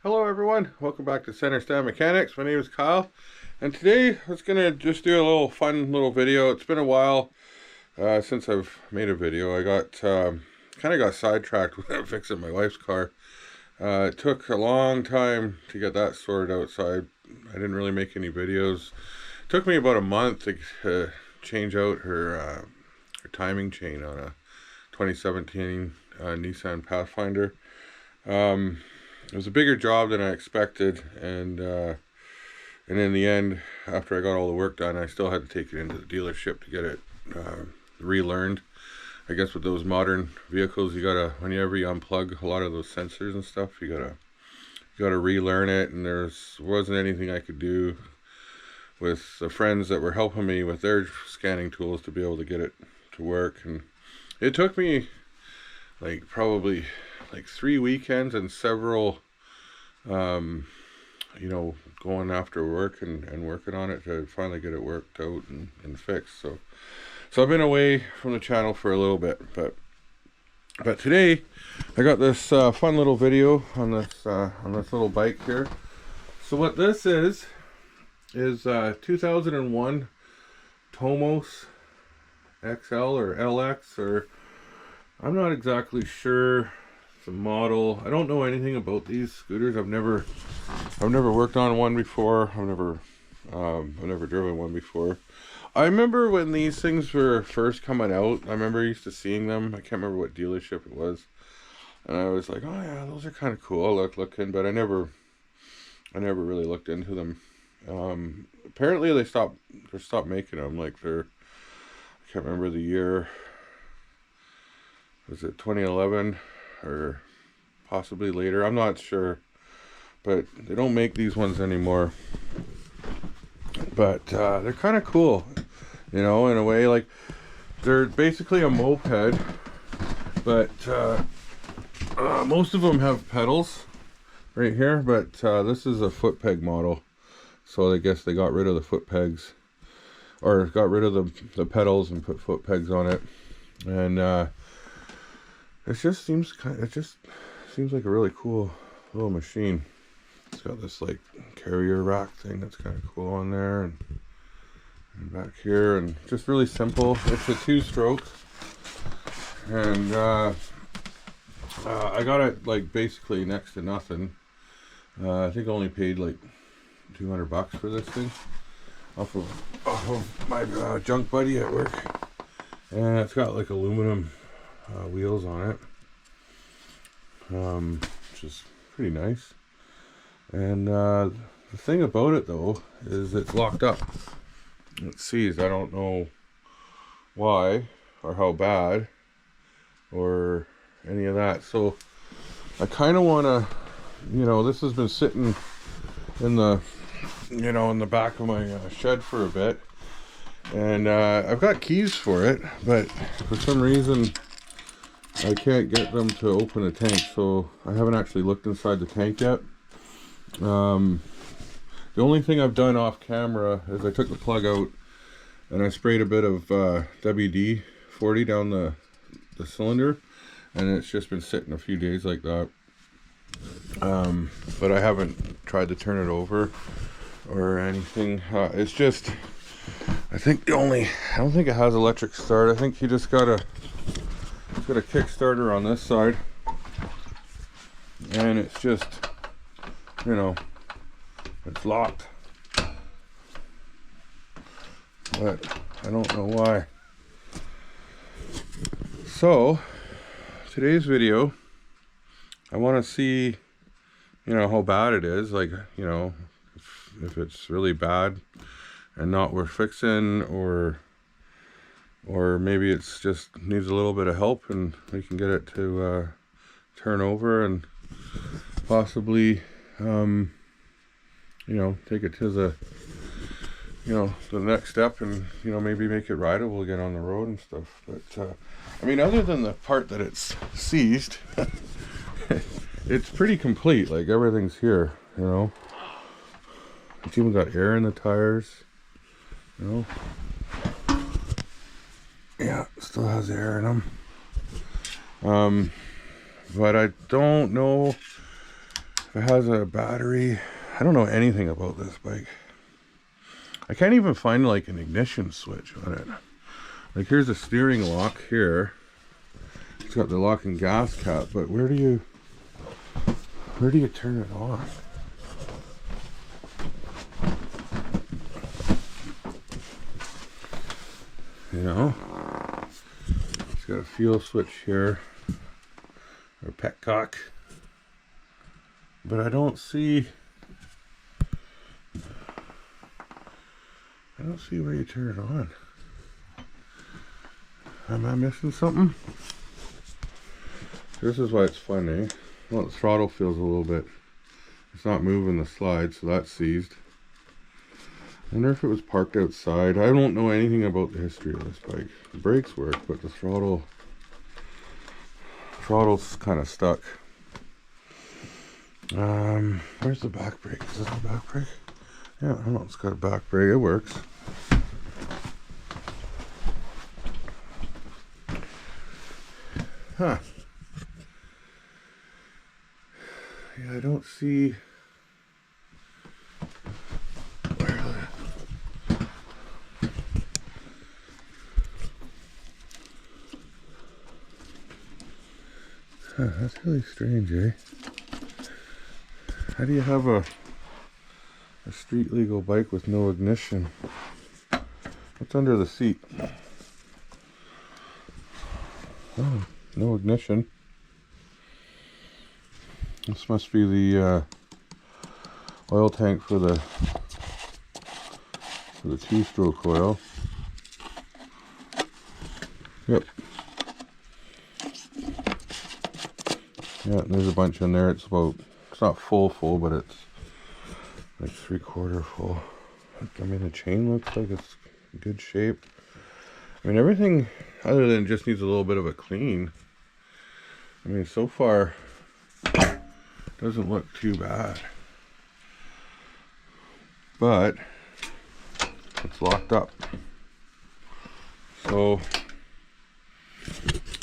Hello everyone, welcome back to Center Stand Mechanics. My name is Kyle, and today I was gonna just do a little fun little video. It's been a while since I've made a video. I got kind of got sidetracked with fixing my wife's car. It took a long time to get that sorted out, so I didn't really make any videos. It took me about a month to change out her timing chain on a 2017 Nissan Pathfinder. It was a bigger job than I expected, and in the end, after I got all the work done, I still had to take it into the dealership to get it relearned. I guess with those modern vehicles, you gotta, whenever you unplug a lot of those sensors and stuff, you gotta relearn it. And there wasn't anything I could do with the friends that were helping me with their scanning tools to be able to get it to work. And it took me probably 3 weekends and several going after work and working on it to finally get it worked out and fixed. So I've been away from the channel for a little bit, but today I got this fun little video on this little bike here. So what this is 2001 Tomos XL or LX, or I'm not exactly sure the model. I don't know anything about these scooters. I've never worked on one before. I've never driven one before. I remember when these things were first coming out, I remember used to seeing them. I can't remember what dealership it was, and I was like, oh yeah, those are kind of cool looking, but I never really looked into them. Apparently they stopped making them. I can't remember the year. Was it 2011 or possibly later? I'm not sure, but they don't make these ones anymore. But they're kind of cool, in a way. Like, they're basically a moped, but most of them have pedals right here, but this is a foot peg model, so I guess they got rid of the foot pegs, or got rid of the pedals and put foot pegs on it. And it just seems like a really cool little machine. It's got this carrier rack thing that's kind of cool on there, and back here, and just really simple. It's a 2-stroke, and I got it basically next to nothing. I think I only paid $200 for this thing off of my junk buddy at work, and it's got aluminum wheels on it, which is pretty nice. And the thing about it though is it's locked up. It's seized. I don't know why or how bad or any of that. So I kind of want to, this has been sitting in the in the back of my shed for a bit, and I've got keys for it, but for some reason I can't get them to open a tank, so I haven't actually looked inside the tank yet. The only thing I've done off camera is I took the plug out and I sprayed a bit of WD-40 down the cylinder, and it's just been sitting a few days like that. But I haven't tried to turn it over or anything. It's just, I don't think it has electric start. I think you just got a Kickstarter on this side, and it's just, it's locked, but I don't know why. So today's video, I want to see how bad it is, if it's really bad and not worth fixing, or maybe it's just needs a little bit of help and we can get it to turn over and possibly take it to the the next step, and maybe make it rideable again on the road and stuff. But I mean, other than the part that it's seized, it's pretty complete. Everything's here, it's even got air in the tires, yeah, still has air in them. But I don't know if it has a battery. I don't know anything about this bike. I can't even find like an ignition switch on it. Like here's a steering lock here. It's got the lock and gas cap, but where do you turn it on? You know? It's got a fuel switch here. Or petcock. But I don't see where you turn it on. Am I missing something? This is why it's fun, eh? Well, the throttle feels a little bit, it's not moving the slide, so that's seized. I wonder if it was parked outside. I don't know anything about the history of this bike. The brakes work, but the throttle's kind of stuck. Where's the back brake? Is this the back brake? Yeah, I don't know, it's got a back brake. It works. Huh. Yeah, I don't see where that's really strange, eh? How do you have a street legal bike with no ignition? What's under the seat? Oh, no ignition. This must be the oil tank for the two-stroke oil. Yep. Yeah, there's a bunch in there. It's not full, but it's like 3/4 full. I mean, the chain looks like it's in good shape. I mean, everything other than just needs a little bit of a clean. I mean, so far, doesn't look too bad. But it's locked up. So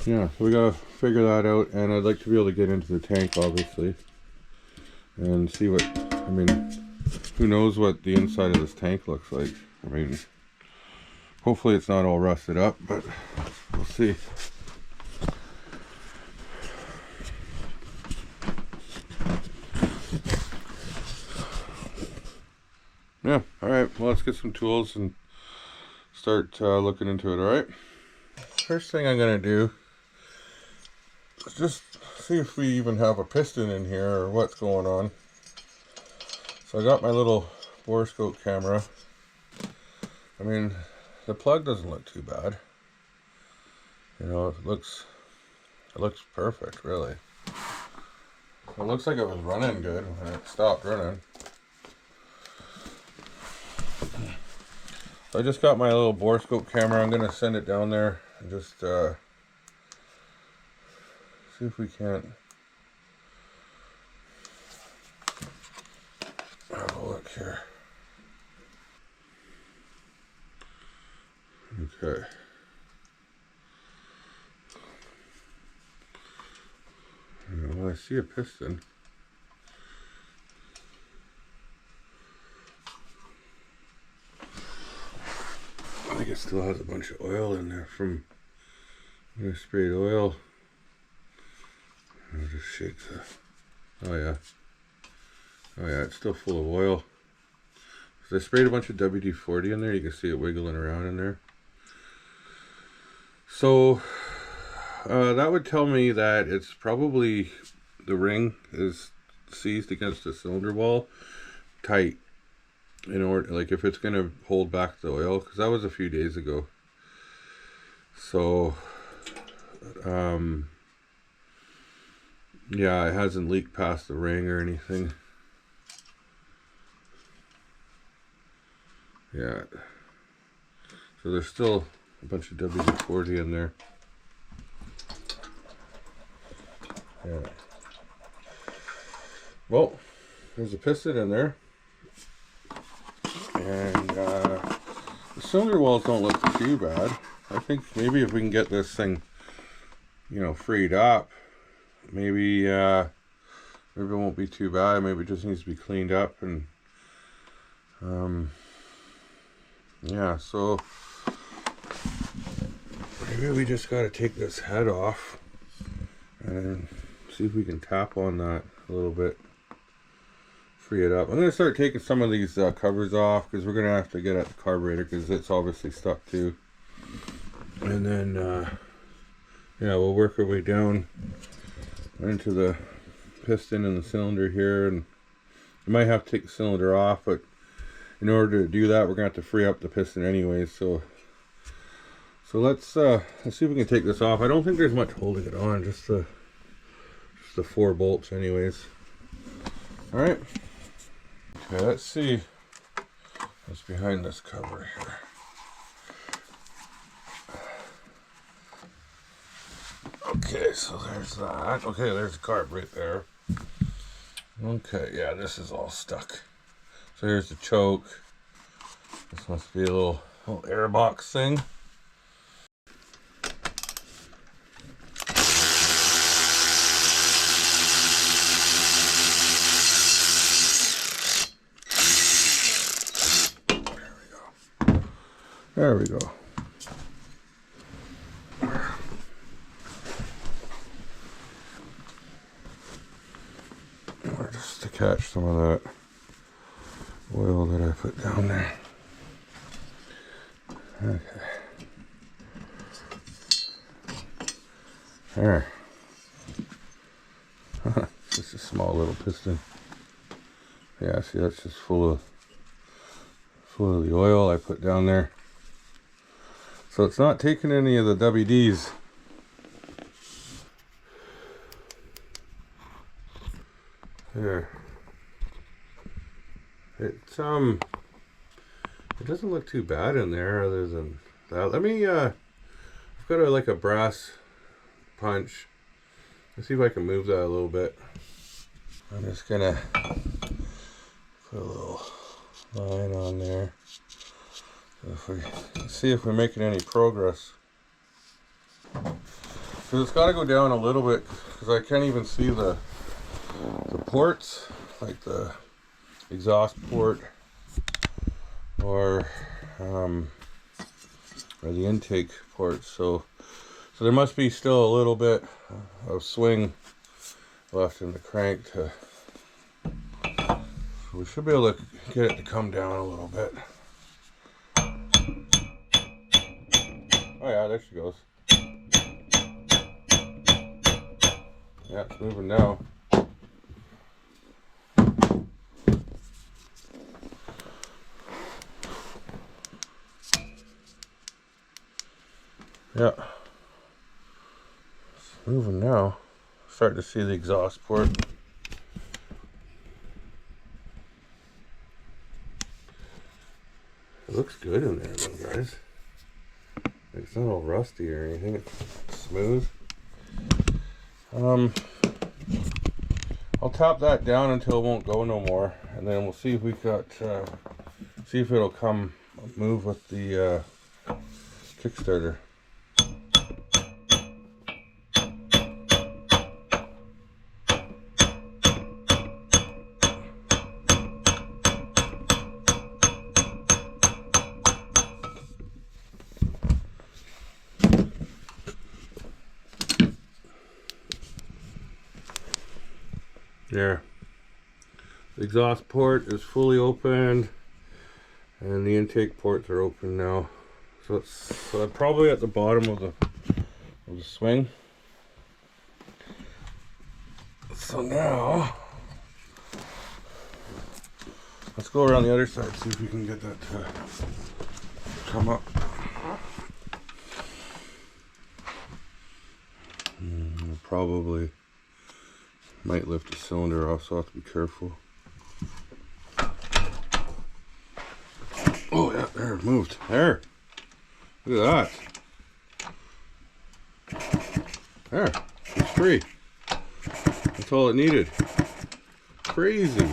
yeah, so we gotta figure that out, and I'd like to be able to get into the tank, obviously, and see what, I mean, who knows what the inside of this tank looks like. I mean, hopefully it's not all rusted up, but we'll see. Yeah, alright, well, let's get some tools and start looking into it, alright? First thing I'm going to do is just see if we even have a piston in here or what's going on. So I got my little borescope camera. I mean, the plug doesn't look too bad. You know, it looks perfect, really. It looks like it was running good when it stopped running. So I just got my little borescope camera. I'm going to send it down there and just see if we can't have a look here. Okay. Well, I see a piston. I think it still has a bunch of oil in there from when I sprayed oil. I'll just shake the... Oh yeah. Oh yeah, it's still full of oil. So I sprayed a bunch of WD-40 in there. You can see it wiggling around in there. So that would tell me that it's probably the ring is seized against the cylinder wall tight, in order, like, if it's going to hold back the oil, because that was a few days ago. So yeah, it hasn't leaked past the ring or anything. Yeah, so there's still a bunch of WD-40 in there. Yeah. Well, there's a piston in there. And the cylinder walls don't look too bad. I think maybe if we can get this thing, you know, freed up, maybe maybe it won't be too bad. Maybe it just needs to be cleaned up. And yeah, so maybe we just got to take this head off and see if we can tap on that a little bit, free it up. I'm going to start taking some of these covers off, because we're going to have to get at the carburetor, because it's obviously stuck too. And then yeah, we'll work our way down into the piston and the cylinder here, and you might have to take the cylinder off, but in order to do that, we're going to have to free up the piston anyways. So let's see if we can take this off. I don't think there's much holding it on, just the 4 bolts anyways. All right. Okay, let's see what's behind this cover here. Okay, so there's that. Okay, there's the carb right there. Okay, yeah, this is all stuck. So here's the choke. This must be a little air box thing. There we go. Just to catch some of that oil that I put down there. Okay. There. Just a small little piston. Yeah, see, that's just full of the oil I put down there. So it's not taking any of the WDs. There. It doesn't look too bad in there, other than that. Let me I've got like a brass punch. Let's see if I can move that a little bit. I'm just gonna put a little line on there. So see if we're making any progress. So it's got to go down a little bit, because I can't even see the ports, like the exhaust port or the intake port. So there must be still a little bit of swing left in the crank so we should be able to get it to come down a little bit. Oh yeah, there she goes. Yeah, it's moving now. Yeah, it's moving now. Starting to see the exhaust port. It looks good in there though, guys. It's not all rusty or anything. It's smooth. I'll tap that down until it won't go no more, and then we'll see if we got see if it'll come move with the Kickstarter. There. The exhaust port is fully opened, and the intake ports are open now. So I'm probably at the bottom of the swing. So now let's go around the other side, see if we can get that to come up. Probably might lift the cylinder off, so I'll have to be careful. Oh yeah, there, it moved. There. Look at that. There. It's free. That's all it needed. Crazy.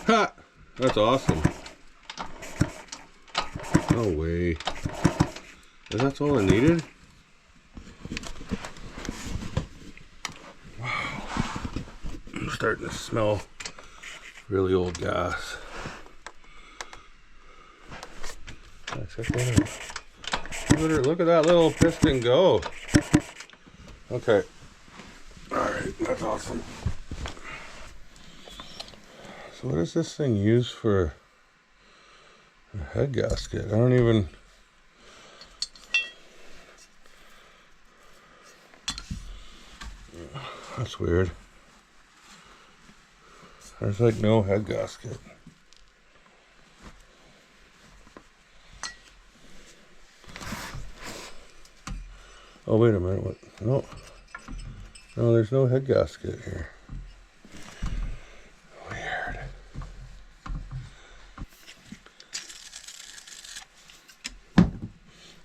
Ha! That's awesome. No way. That's all it needed? starting to smell really old gas. Look at that little piston go. Okay. Alright, that's awesome. So what is this thing used for? A head gasket. I don't even... That's weird. There's like no head gasket. Oh, wait a minute. What? No. No, there's no head gasket here. Weird. I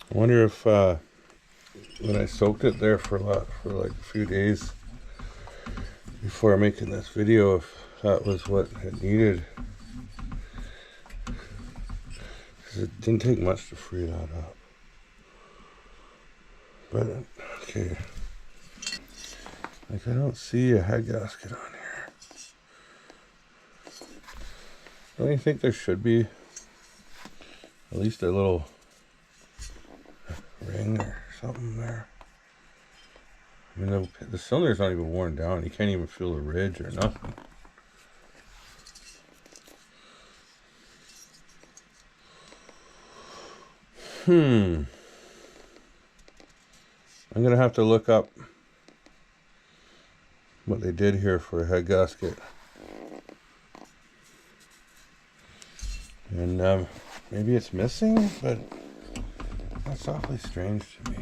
wonder if when I soaked it there for like a few days before making this video, if that was what it needed. Because it didn't take much to free that up. But, okay. Like, I don't see a head gasket on here. Don't you think there should be at least a little ring or something there? I mean, the cylinder's not even worn down. You can't even feel the ridge or nothing. I'm gonna have to look up what they did here for a head gasket. And maybe it's missing, but that's awfully strange to me.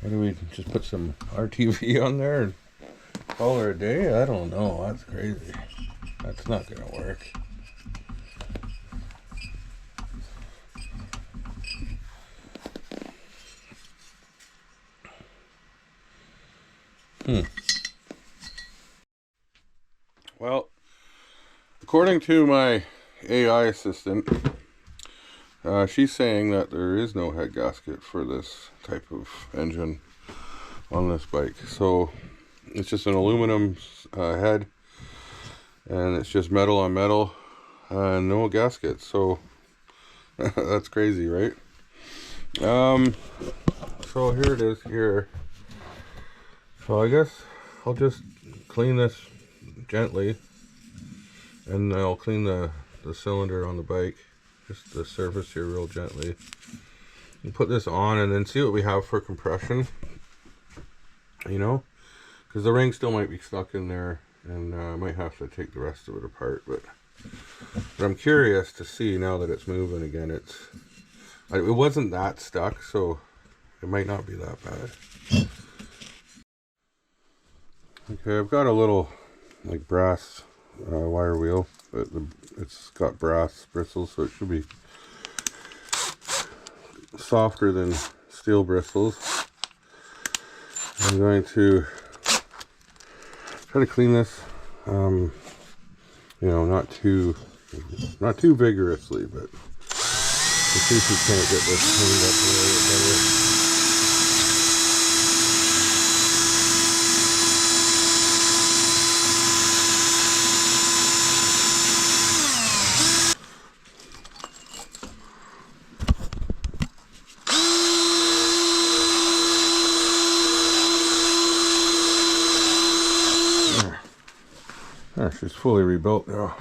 Maybe we just put some RTV on there and call her a day? I don't know. That's crazy. That's not gonna work. Well, according to my AI assistant, she's saying that there is no head gasket for this type of engine on this bike. So it's just an aluminum head, and it's just metal on metal, no gasket. So that's crazy, right? So here it is here. So I guess I'll just clean this gently, and I'll clean the cylinder on the bike, just the surface here real gently, and put this on, and then see what we have for compression, you know, because the ring still might be stuck in there, and I might have to take the rest of it apart, but I'm curious to see now that it's moving again. It wasn't that stuck, so it might not be that bad. Okay, I've got a little like brass wire wheel, but it's got brass bristles, so it should be softer than steel bristles. I'm going to try to clean this, you know, not too vigorously, but to see if we can't get this cleaned up a little bit better. She's fully rebuilt now.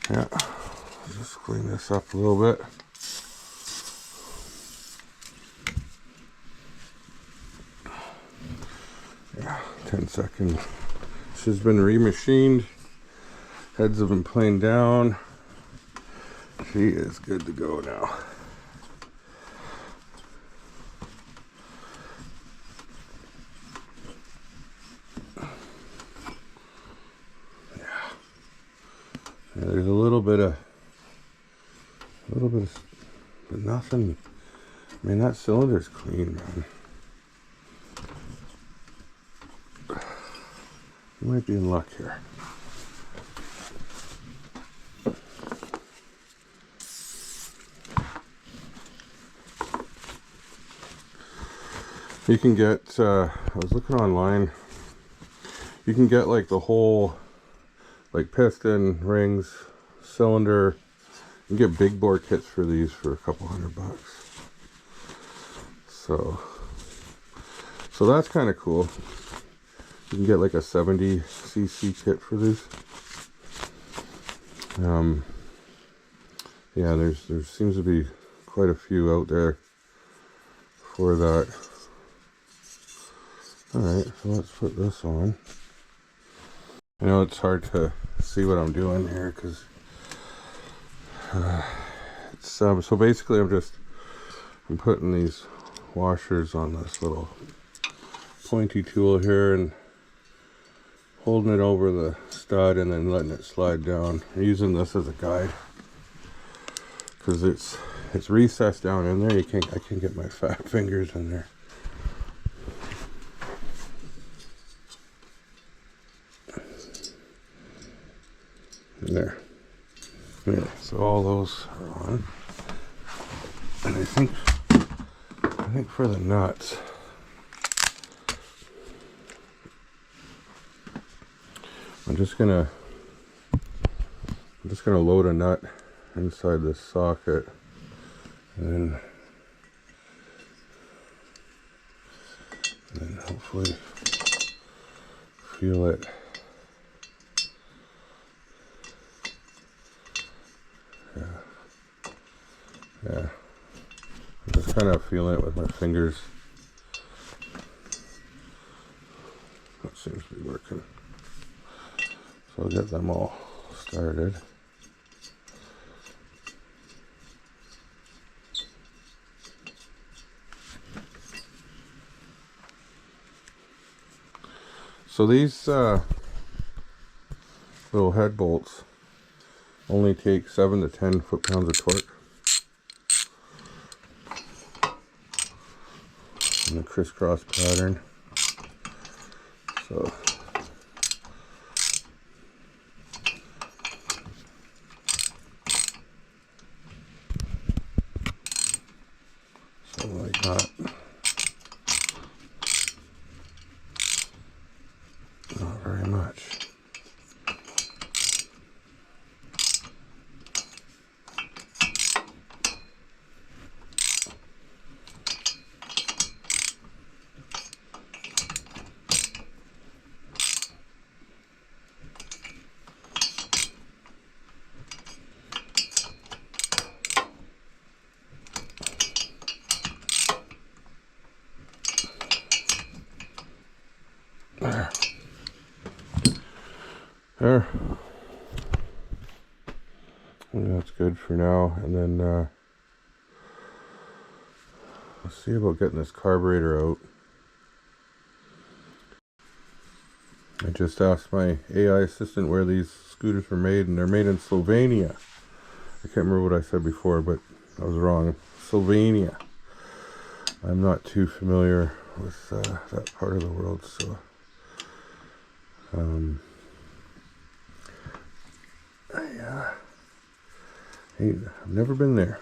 Yeah, just clean this up a little bit. Yeah, 10 seconds. She's been remachined. Heads have been planed down. She is good to go now. There's a little bit of, but nothing. I mean, that cylinder's clean, man. You might be in luck here. You can get, I was looking online, You can get like the whole, like piston, rings, cylinder. You can get big bore kits for these for a couple $100. So that's kind of cool. You can get like a 70cc kit for these. Yeah, there seems to be quite a few out there for that. Alright, so let's put this on. I know it's hard to see what I'm doing here because it's so basically I'm putting these washers on this little pointy tool here and holding it over the stud and then letting it slide down. I'm using this as a guide because it's recessed down in there. I can't get my fat fingers in there. There. Yeah, so all those are on. And I think for the nuts, I'm just gonna load a nut inside this socket and then hopefully feel it. Yeah, I'm just kind of feeling it with my fingers. That seems to be working. So I'll get them all started. So these little head bolts only take 7 to 10 foot-pounds of torque. In a crisscross pattern. So something like that. Not very much. There. I think that's good for now. And then let's see about getting this carburetor out. I just asked my AI assistant where these scooters were made, and they're made in Slovenia. I can't remember what I said before, but I was wrong. Slovenia. I'm not too familiar with that part of the world, so I've never been there.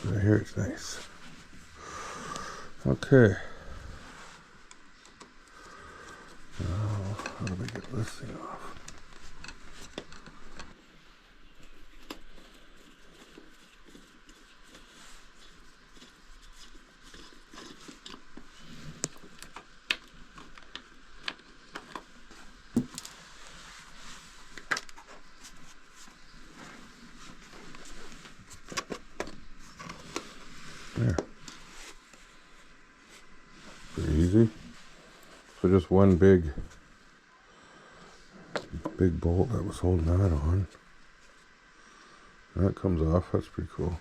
But I hear it's nice. Okay. Now, how do I get this thing off? There. Pretty easy. So just one big bolt that was holding that on. That comes off. That's pretty cool.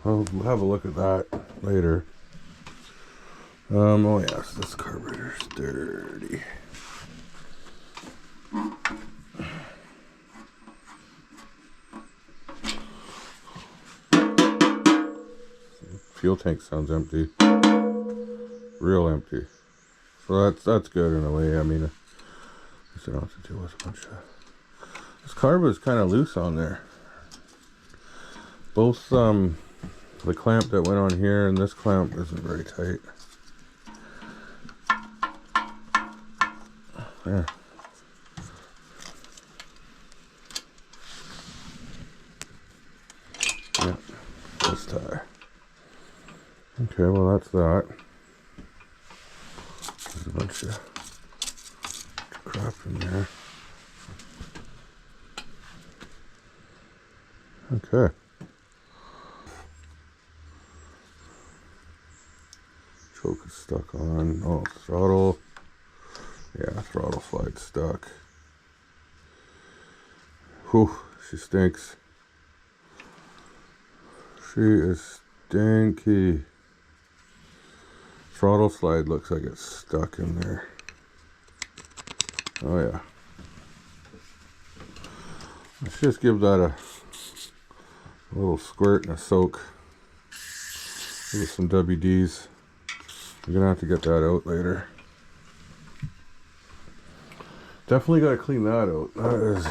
I'll have a look at that later. Oh yes, this carburetor's dirty. Fuel tank sounds empty. Real empty. So that's good in a way. I mean, I guess I don't have to deal with a bunch of... This carb is kind of loose on there. Both the clamp that went on here, and this clamp isn't very tight. There. Yeah, this tie. Okay, well that's that. There's a bunch of crap in there. Okay. Choke is stuck on. Oh, throttle. Yeah, throttle slide stuck. Whew, she stinks. She is stinky. Throttle slide looks like it's stuck in there. Oh yeah. Let's just give that a little squirt and a soak with some WDs. I'm gonna have to get that out later. Definitely gotta clean that out. That is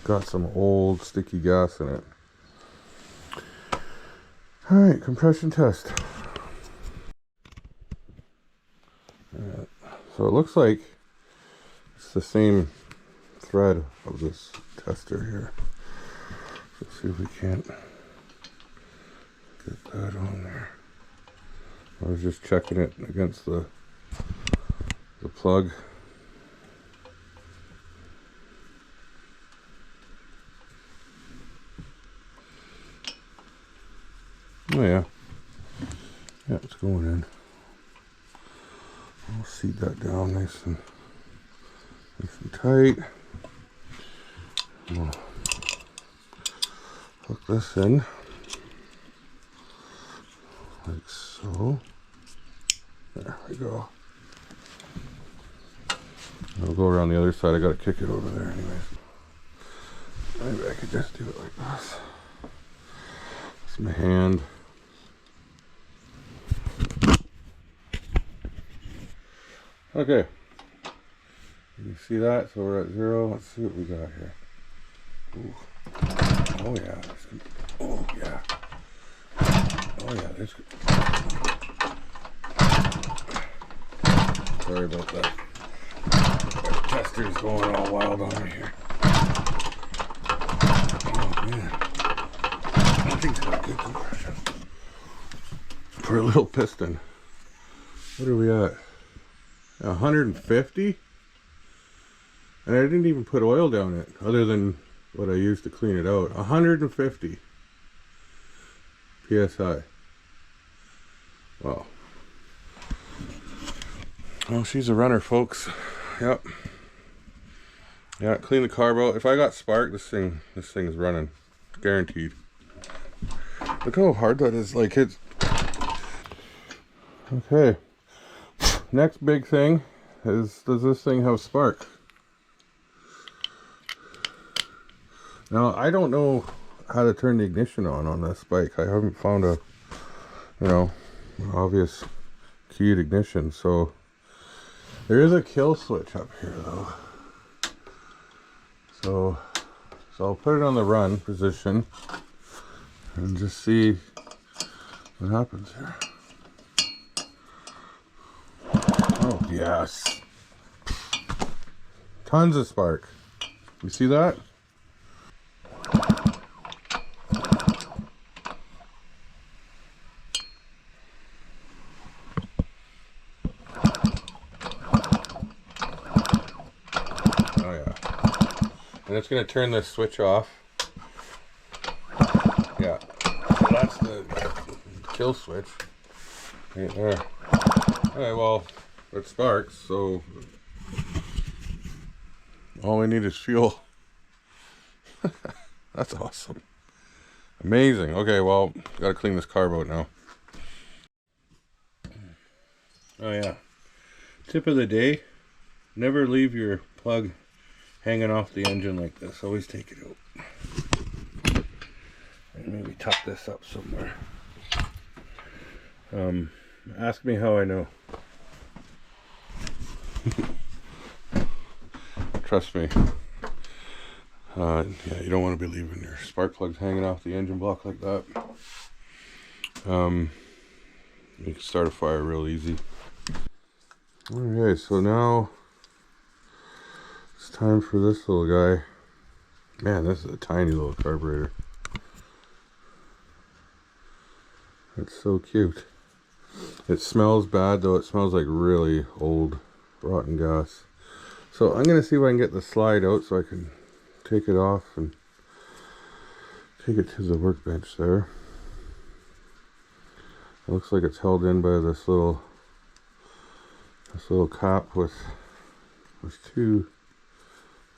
got some old sticky gas in it. Alright, compression test. Alright, so it looks like it's the same thread of this tester here. Let's see if we can't get that on there. I was just checking it against the plug. Oh yeah. Yeah, it's going in. I'll seat that down nice and tight. We'll hook this in like so. There we go. I'll go around the other side. I gotta kick it over there anyways. Maybe I could just do it like this. It's my hand. Okay. You see that? So we're at 0. Let's see what we got here. Ooh. Oh yeah. Oh yeah. Oh yeah. There's. Sorry about that. The tester's going all wild on me here. Oh man. That thing's got good compression. For a little piston. What are we at? 150? And I didn't even put oil down it, other than what I used to clean it out. 150 PSI. Wow. Well, she's a runner, folks. Yep. Yeah, clean the carb out. If I got spark, this thing is running. Guaranteed. Look how hard that is. Like, it's... Okay. Next big thing is, does this thing have spark? Now, I don't know how to turn the ignition on this bike. I haven't found a, obvious keyed ignition. So there is a kill switch up here though. So I'll put it on the run position and just see what happens here. Oh yes. Tons of spark. You see that? And it's going to turn this switch off. Yeah, so that's the kill switch right there. Alright, well, it sparks, so all we need is fuel. That's awesome. Amazing. Okay, well, gotta clean this carb out now. Oh yeah. Tip of the day, never leave your plug hanging off the engine like this. Always take it out. And maybe tuck this up somewhere. Ask me how I know. Trust me. Yeah, you don't want to be leaving your spark plugs hanging off the engine block like that. You can start a fire real easy. Okay, so now it's time for this little guy. Man, this is a tiny little carburetor. It's so cute. It smells bad though. It smells like really old rotten gas. So I'm gonna see if I can get the slide out so I can take it off and take it to the workbench there. It looks like it's held in by this little cap with two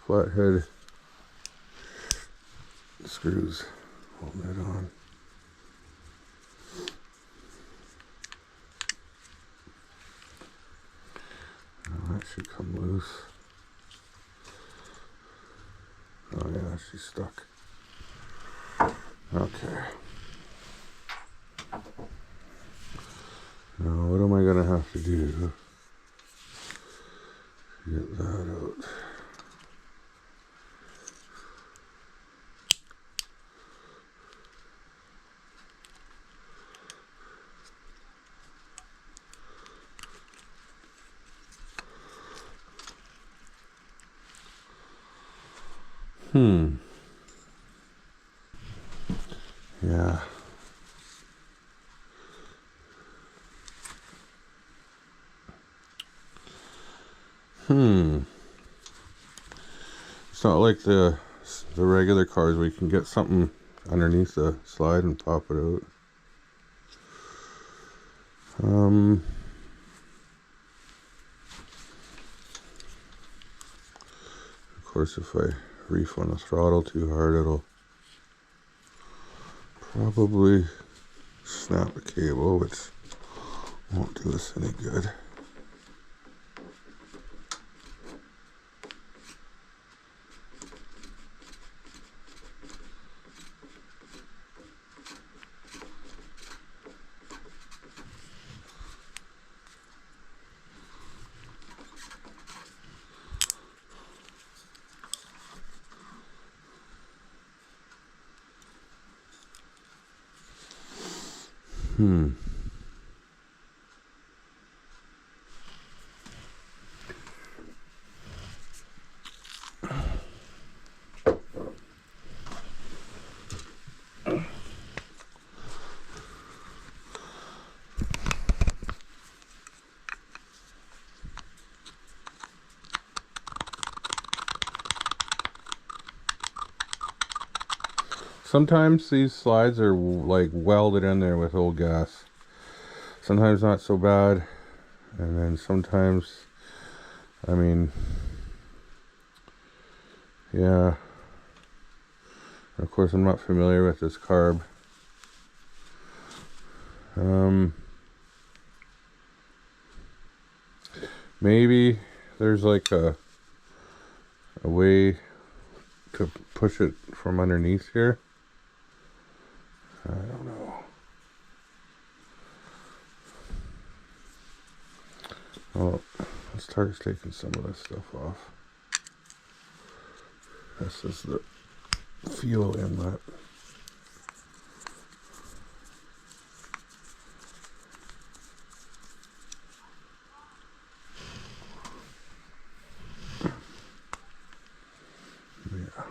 flathead screws holding it on. Now that should come loose. Oh yeah, she's stuck. Okay. Now what am I gonna have to do to get that out? Yeah. It's not like the regular cars where you can get something underneath the slide and pop it out. Of course, if I reef on the throttle too hard, it'll probably snap the cable, which won't do us any good. Sometimes these slides are like welded in there with old gas. Sometimes not so bad, and then sometimes, I mean, yeah. Of course, I'm not familiar with this carb. Maybe there's like a way to push it from underneath here. I don't know. Well, let's start taking some of this stuff off. This is the fuel inlet. Yeah,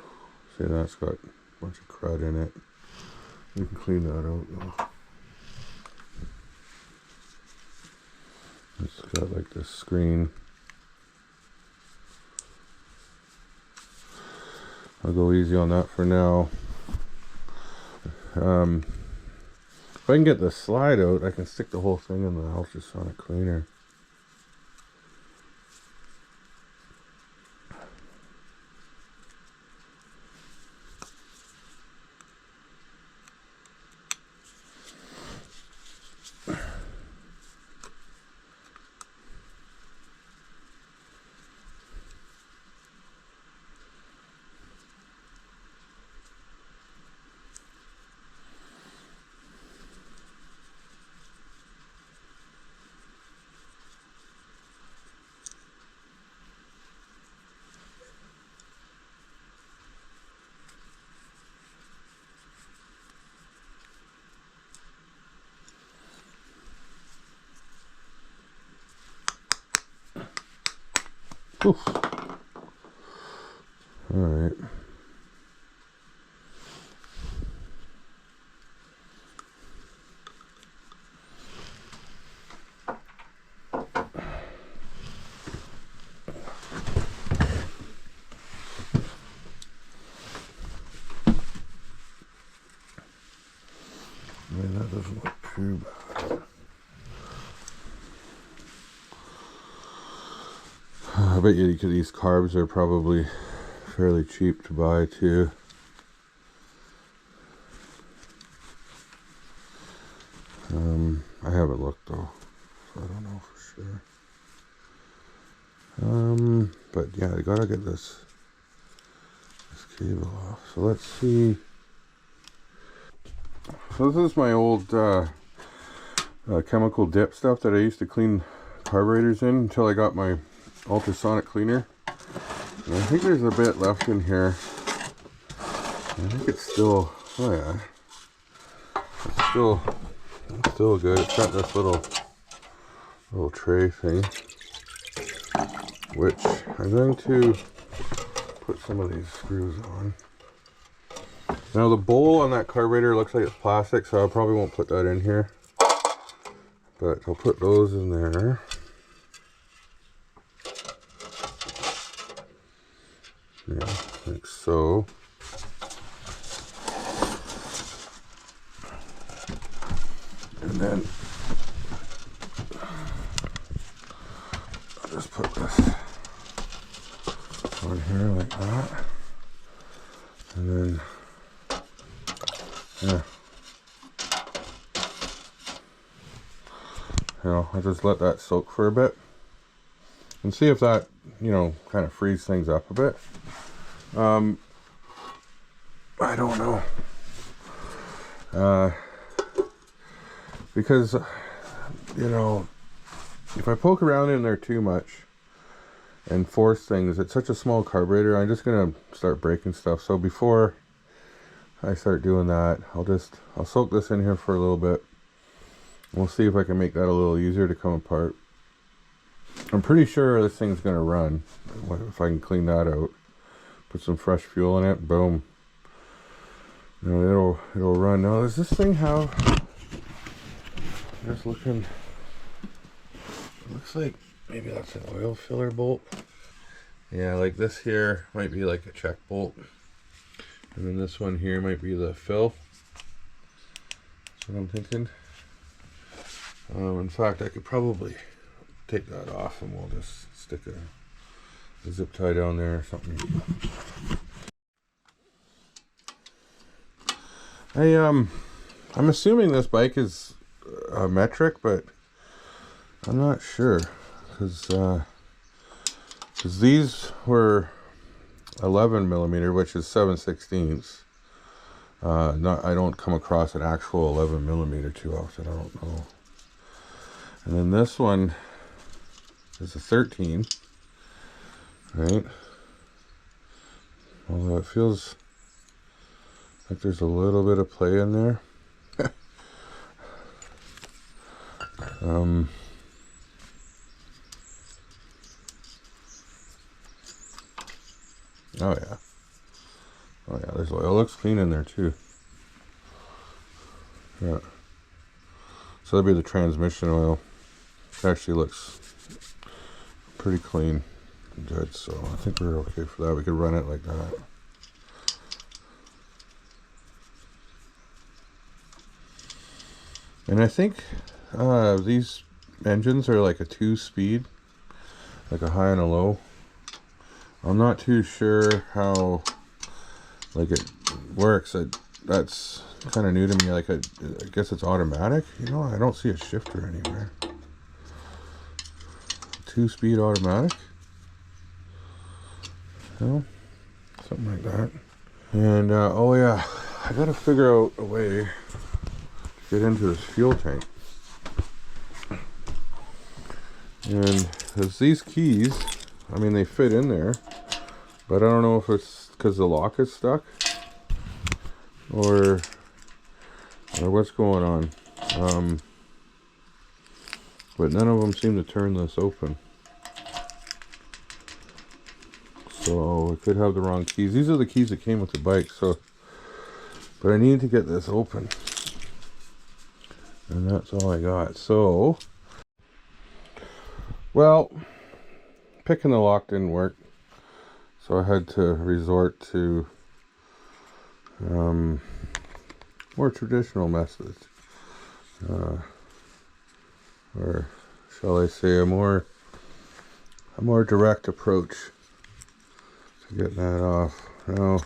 see, that's got a bunch of crud in it. You can clean that out though. It's got like this screen. I'll go easy on that for now. If I can get the slide out, I can stick the whole thing in the ultrasonic cleaner. Oof. All right. I mean, that doesn't look too bad. I bet you these carbs are probably fairly cheap to buy too. I haven't looked though, so I don't know for sure. But yeah, I gotta get this cable off. So let's see. So this is my old chemical dip stuff that I used to clean carburetors in until I got my ultrasonic cleaner. And I think there's a bit left in here. I think it's still, oh yeah, it's still good. It's got this little tray thing, which I'm going to put some of these screws on. Now the bowl on that carburetor looks like it's plastic, so I probably won't put that in here, but I'll put those in there. Yeah, like so. And then I'll just put this on here like that. And then, yeah. You know, I just let that soak for a bit and see if that, you know, kind of frees things up a bit. I don't know. Because, you know, if I poke around in there too much and force things, it's such a small carburetor, I'm just gonna start breaking stuff. So before I start doing that, I'll soak this in here for a little bit. We'll see if I can make that a little easier to come apart. I'm pretty sure this thing's gonna run. If I can clean that out, put some fresh fuel in it, boom. You know, it'll run. Now, does this thing have? Just looking. It looks like maybe that's an oil filler bolt. Yeah, like this here might be like a check bolt, and then this one here might be the fill. That's what I'm thinking. In fact, I could probably take that off and we'll just stick a zip tie down there or something. I'm assuming this bike is metric, but I'm not sure because these were 11 millimeter, which is 7/16. I don't come across an actual 11 millimeter too often. I don't know. And then this one is a 13, right? Although it feels like there's a little bit of play in there. Oh yeah. Oh yeah, there's oil. It looks clean in there too. Yeah. So that'd be the transmission oil. It actually looks pretty clean and good, so I think we're okay for that. We could run it like that. And I think these engines are like a 2-speed, like a high and a low. I'm not too sure how like it works. That's kind of new to me. Like I guess it's automatic. You know, I don't see a shifter anywhere. 2-speed automatic. No, something like that. And oh yeah, I gotta figure out a way to get into this fuel tank. And there's these keys. I mean, they fit in there, but I don't know if it's because the lock is stuck or what's going on. But none of them seem to turn this open. So I could have the wrong keys. These are the keys that came with the bike, so but I need to get this open. And that's all I got. So well, picking the lock didn't work. So I had to resort to more traditional methods. Or shall I say a more direct approach to getting that off. Now,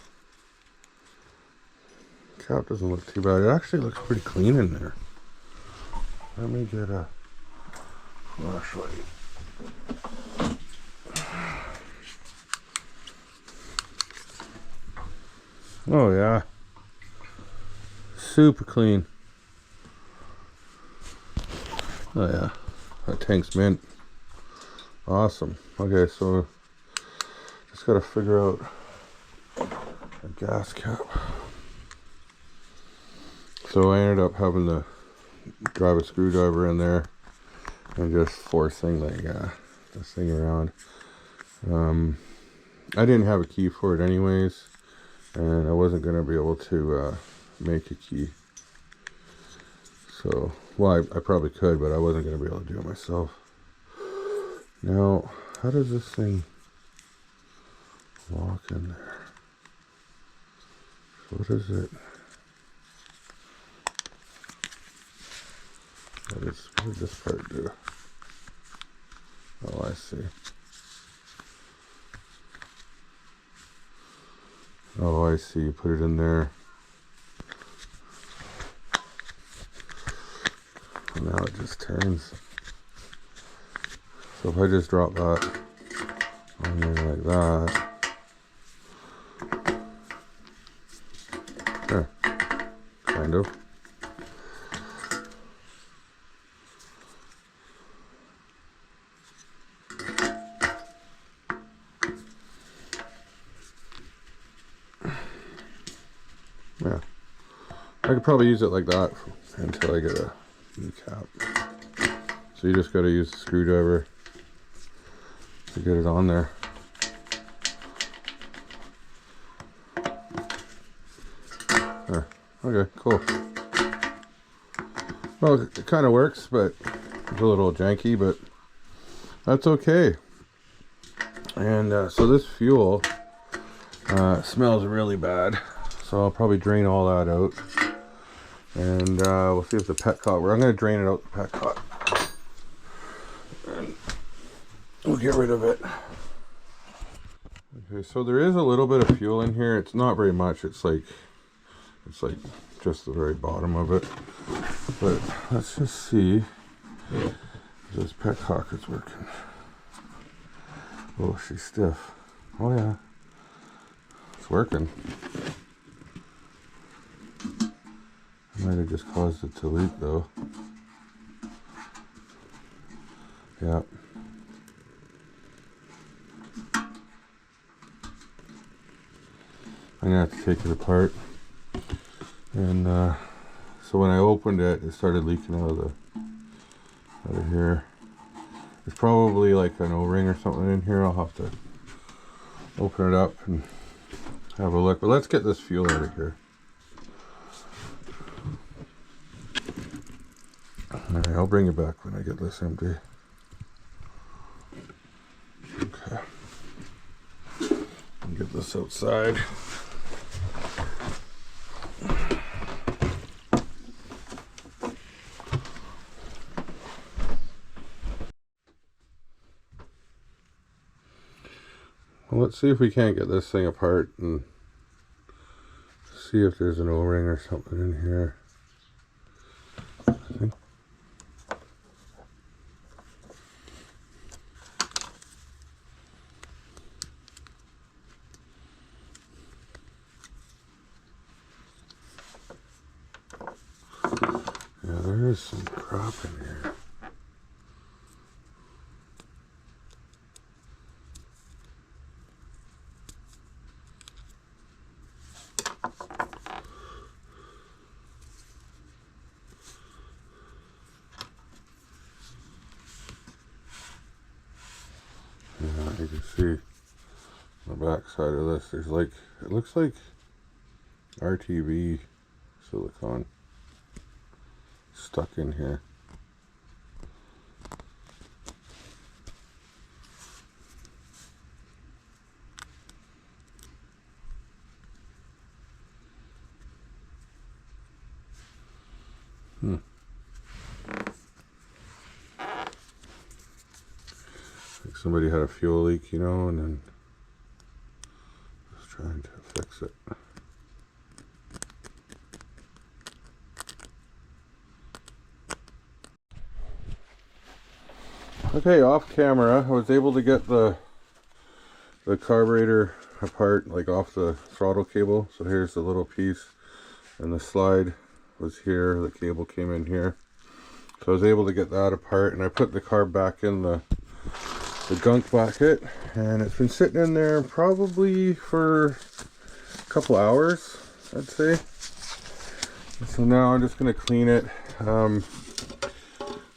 cap doesn't look too bad. It actually looks pretty clean in there. Let me get a flashlight. Oh yeah, super clean. Oh yeah, that tank's mint. Awesome. Okay, so just gotta figure out a gas cap. So I ended up having to drive a screwdriver in there and just forcing this thing around. I didn't have a key for it anyways, and I wasn't gonna be able to make a key. So, well, I probably could, but I wasn't gonna be able to do it myself. Now, how does this thing lock in there? So what is it? What does this part do? Oh, I see. Oh, I see. You put it in there. And now it just turns. So if I just drop that on there like that. There. Kind of. Yeah, I could probably use it like that until I get a new cap. So you just got to use the screwdriver to get it on there. There. Okay, cool. Well, it kind of works, but it's a little janky, but that's okay. And so this fuel smells really bad. So I'll probably drain all that out, and we'll see if the petcock. I'm going to drain it out the petcock, and we'll get rid of it. Okay, so there is a little bit of fuel in here. It's not very much. It's like just the very bottom of it. But let's just see if this petcock is working. Oh, she's stiff. Oh yeah, it's working. Might have just caused it to leak though. Yeah. I'm gonna have to take it apart. And so when I opened it, it started leaking out of here. There's probably like an O-ring or something in here. I'll have to open it up and have a look. But let's get this fuel out of here. Alright, I'll bring it back when I get this empty. Okay. I'll get this outside. Well, let's see if we can't get this thing apart and see if there's an O-ring or something in here. Yeah, there is some crap in here. Yeah, you can see the back side of this, there's like, it looks like RTV silicone stuck in here. Like somebody had a fuel leak, you know, and then was trying to fix it. Okay, off camera, I was able to get the carburetor apart, like off the throttle cable. So here's the little piece, and the slide was here, the cable came in here. So I was able to get that apart, and I put the carb back in the gunk bucket, and it's been sitting in there probably for a couple hours, I'd say. So now I'm just going to clean it.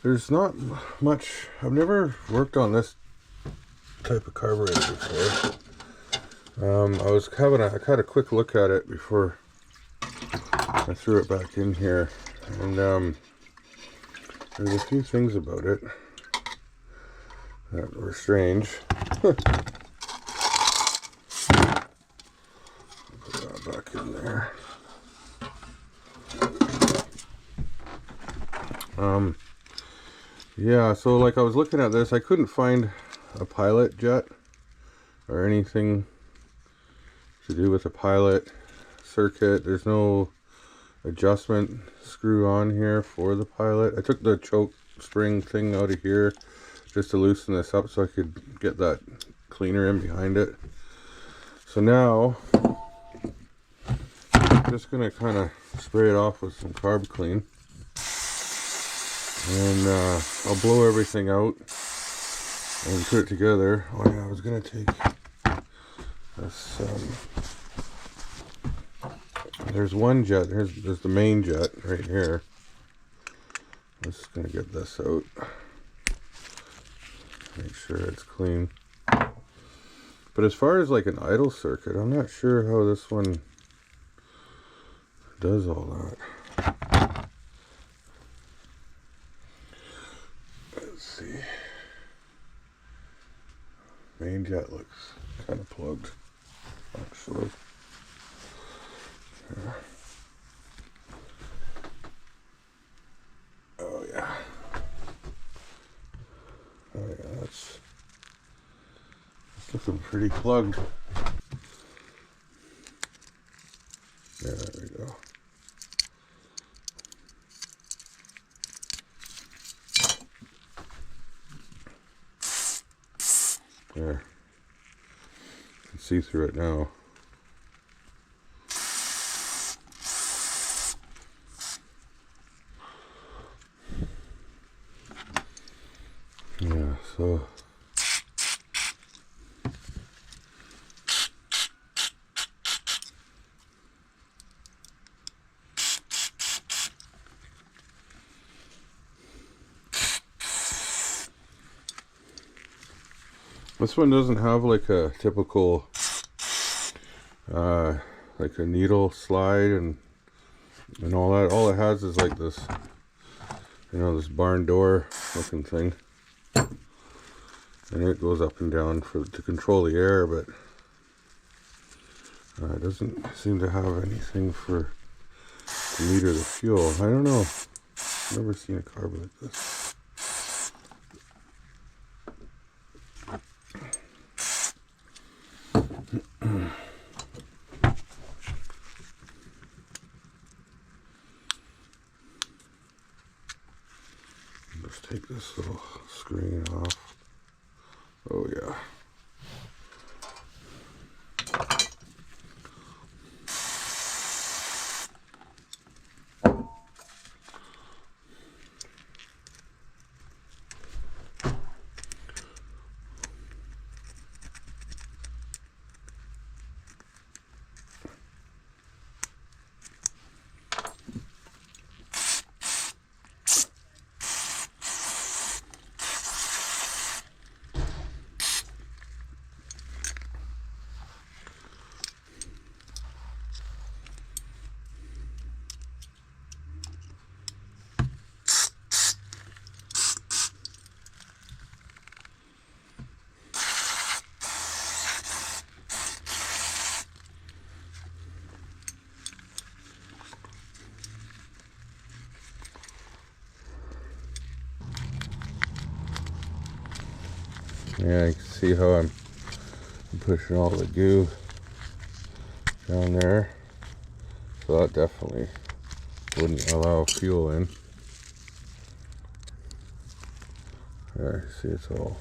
There's not much, I've never worked on this type of carburetor before. I had a quick look at it before I threw it back in here, and there's a few things about it that were strange. Put that back in there. Yeah, so like I was looking at this, I couldn't find a pilot jet or anything to do with the pilot circuit. There's no adjustment screw on here for the pilot. I took the choke spring thing out of here just to loosen this up so I could get that cleaner in behind it. So now I'm just gonna kind of spray it off with some carb clean, and I'll blow everything out and put it together. Oh yeah, I was gonna take this. There's one jet. There's the main jet right here. I'm just gonna get this out. Make sure it's clean. But as far as like an idle circuit, I'm not sure how this one does all that. Let's see. Main jet looks kind of plugged, actually. Oh yeah. Oh yeah, that's looking pretty plugged. Yeah, there we go. There. You can see through it now. Yeah, so this one doesn't have like a typical like a needle slide and all that. All it has is like this, you know, this barn door looking thing, and it goes up and down to control the air, but it doesn't seem to have anything to meter the fuel. I don't know, I've never seen a carb like this. Let's take this little screen off. Oh yeah. Yeah, you can see how I'm pushing all the goo down there. So that definitely wouldn't allow fuel in. There, see, it's all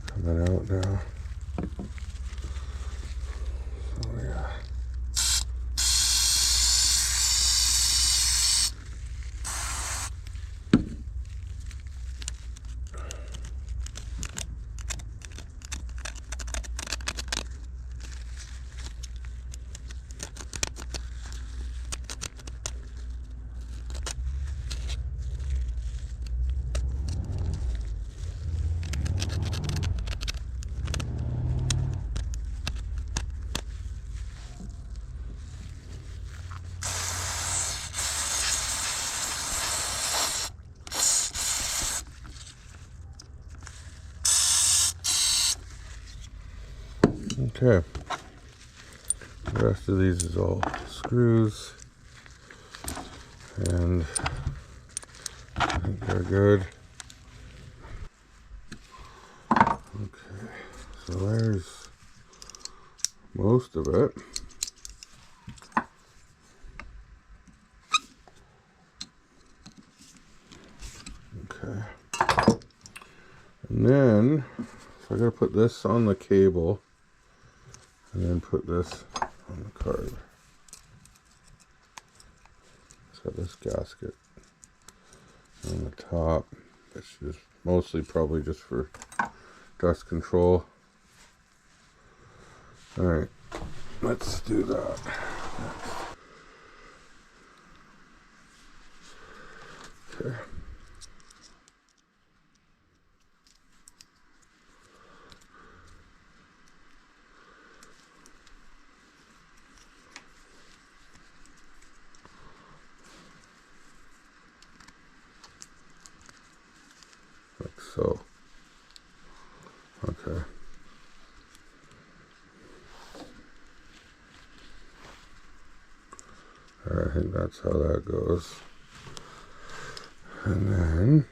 coming out now. So yeah. Okay, the rest of these is all screws, and I think they're good. Okay, so there's most of it. Okay, and then, so I gotta put this on the cable, and then put this on the card. It's got this gasket on the top. It's just mostly probably just for dust control. Alright, let's do that. Okay. Like so. Okay. I think that's how that goes. And then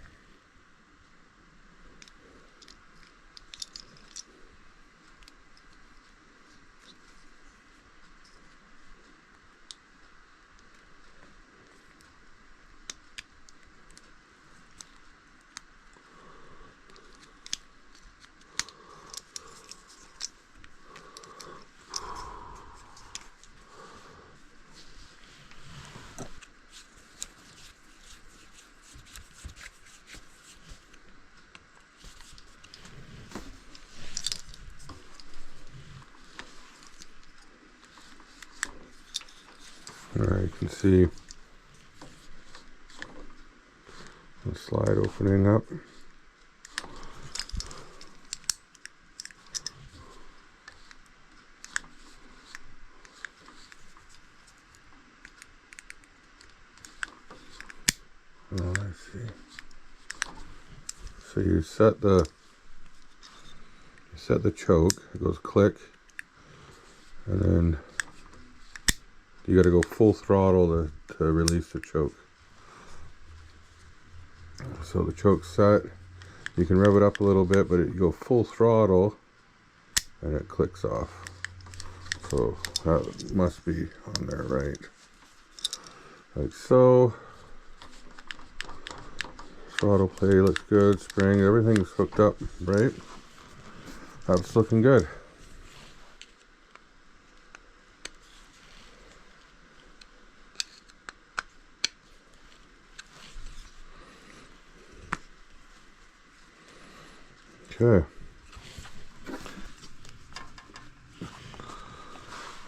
you can see the slide opening up. Oh, I see. So you set the choke, it goes click, and then you got to go full throttle to release the choke. So the choke's set. You can rev it up a little bit, but you go full throttle and it clicks off. So that must be on there, right? Like so. Throttle play looks good. Spring, everything's hooked up, right? That's looking good. Okay.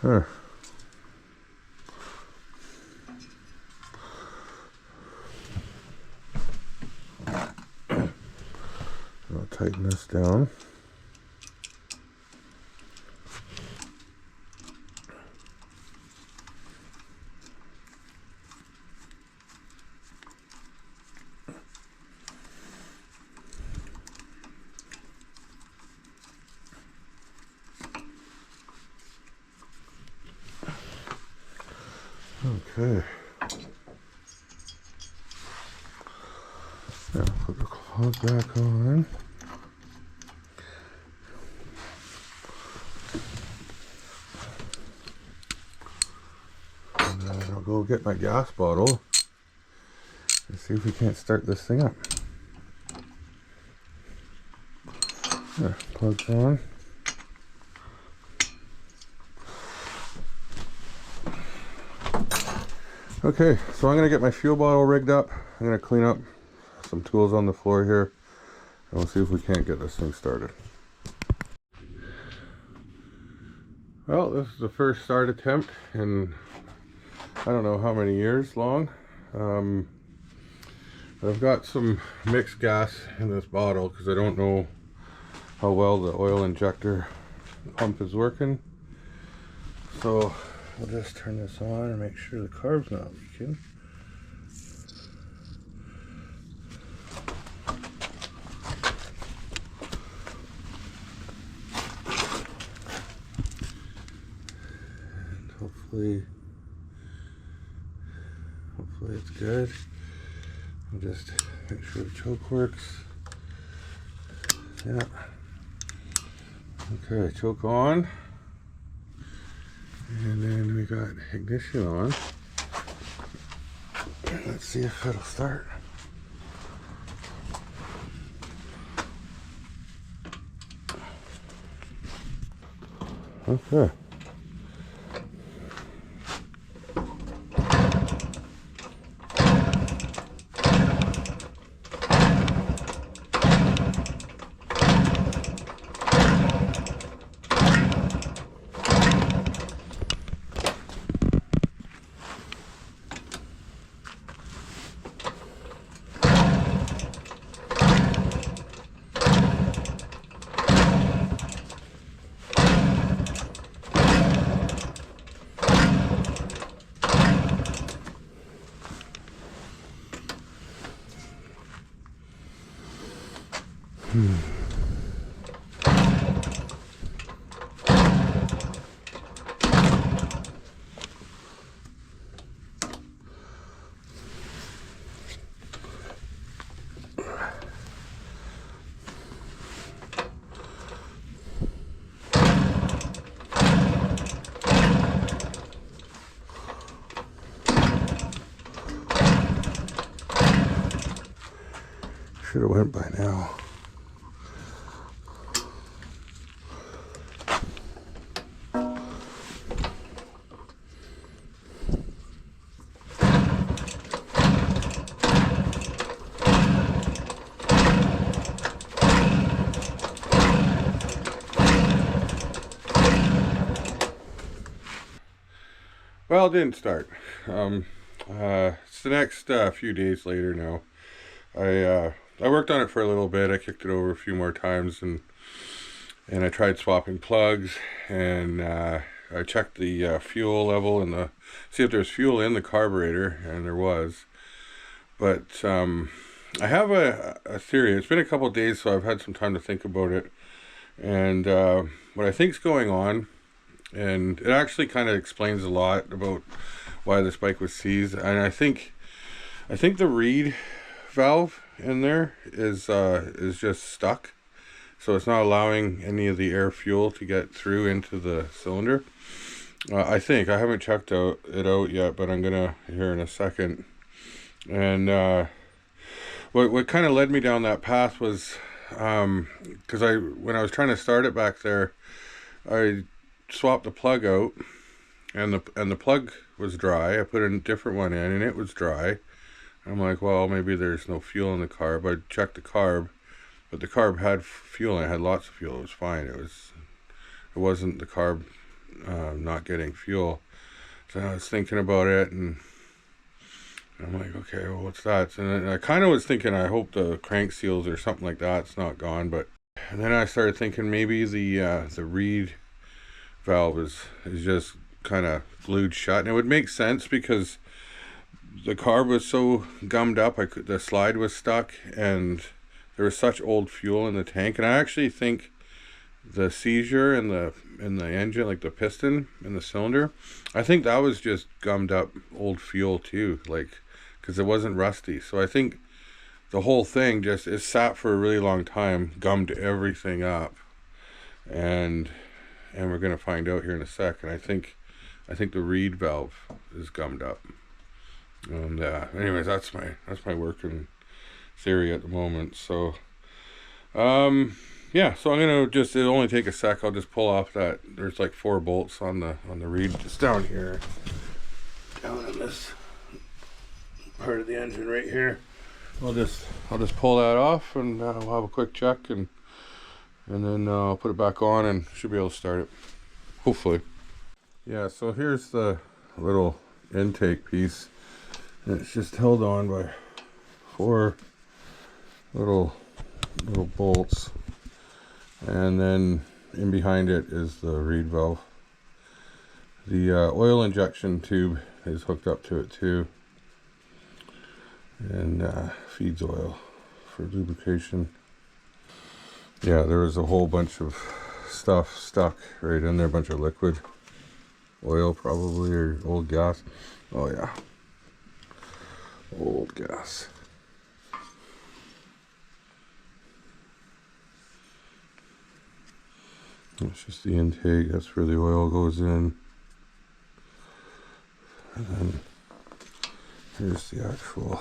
There. I'll tighten this down. Okay. Yeah. plug back on. And then I'll go get my gas bottle and see if we can't start this thing up. There, plug's on. Okay, so I'm going to get my fuel bottle rigged up. I'm going to clean up some tools on the floor here, and we'll see if we can't get this thing started. Well, this is the first start attempt in I don't know how many years long. I've got some mixed gas in this bottle because I don't know how well the oil injector pump is working. So I'll just turn this on and make sure the carb's not leaking. And hopefully it's good. I'll just make sure the choke works. Yeah. Okay, choke on. And then we got ignition on. Let's see if it'll start. Okay. Should have went by now. Well, it didn't start. It's the next few days later now. I worked on it for a little bit. I kicked it over a few more times, and I tried swapping plugs, and I checked the fuel level and see if there's fuel in the carburetor, and there was. But I have a theory. It's been a couple of days, so I've had some time to think about it. And what I think's going on, and it actually kind of explains a lot about why this bike was seized. And I think the reed valve in there is just stuck, so it's not allowing any of the air fuel to get through into the cylinder. I haven't checked it out yet, but I'm gonna here in a second. And what kind of led me down that path was because when I was trying to start it back there, I swapped the plug out, and the plug was dry. I put a different one in, and it was dry. I'm like, well, maybe there's no fuel in the carb. I checked the carb, but the carb had fuel, and it had lots of fuel. It was fine. It wasn't the carb not getting fuel. So I was thinking about it, and I'm like, okay, well, what's that? And I kind of was thinking, I hope the crank seals or something like that's not gone. And then I started thinking maybe the reed valve is just kind of glued shut, and it would make sense because the carb was so gummed up. The slide was stuck, and there was such old fuel in the tank. And I actually think the seizure in the engine, like the piston in the cylinder, I think that was just gummed up old fuel too, like because it wasn't rusty. So I think the whole thing just is sat for a really long time, gummed everything up, and we're gonna find out here in a second. I think the reed valve is gummed up. And anyways, that's my working theory at the moment. So yeah, so I'm gonna just, it'll only take a sec. I'll just pull off that. There's like 4 bolts on the reed just down here, down in this part of the engine right here. I'll just pull that off, and we'll have a quick check, and then I'll put it back on and should be able to start it, hopefully. Yeah, so here's the little intake piece, and it's just held on by 4 little bolts, and then in behind it is the reed valve. The oil injection tube is hooked up to it too, and feeds oil for lubrication. Yeah, there was a whole bunch of stuff stuck right in there, a bunch of liquid oil probably, or old gas. Oh yeah, old gas. It's just the intake, that's where the oil goes in. And then here's the actual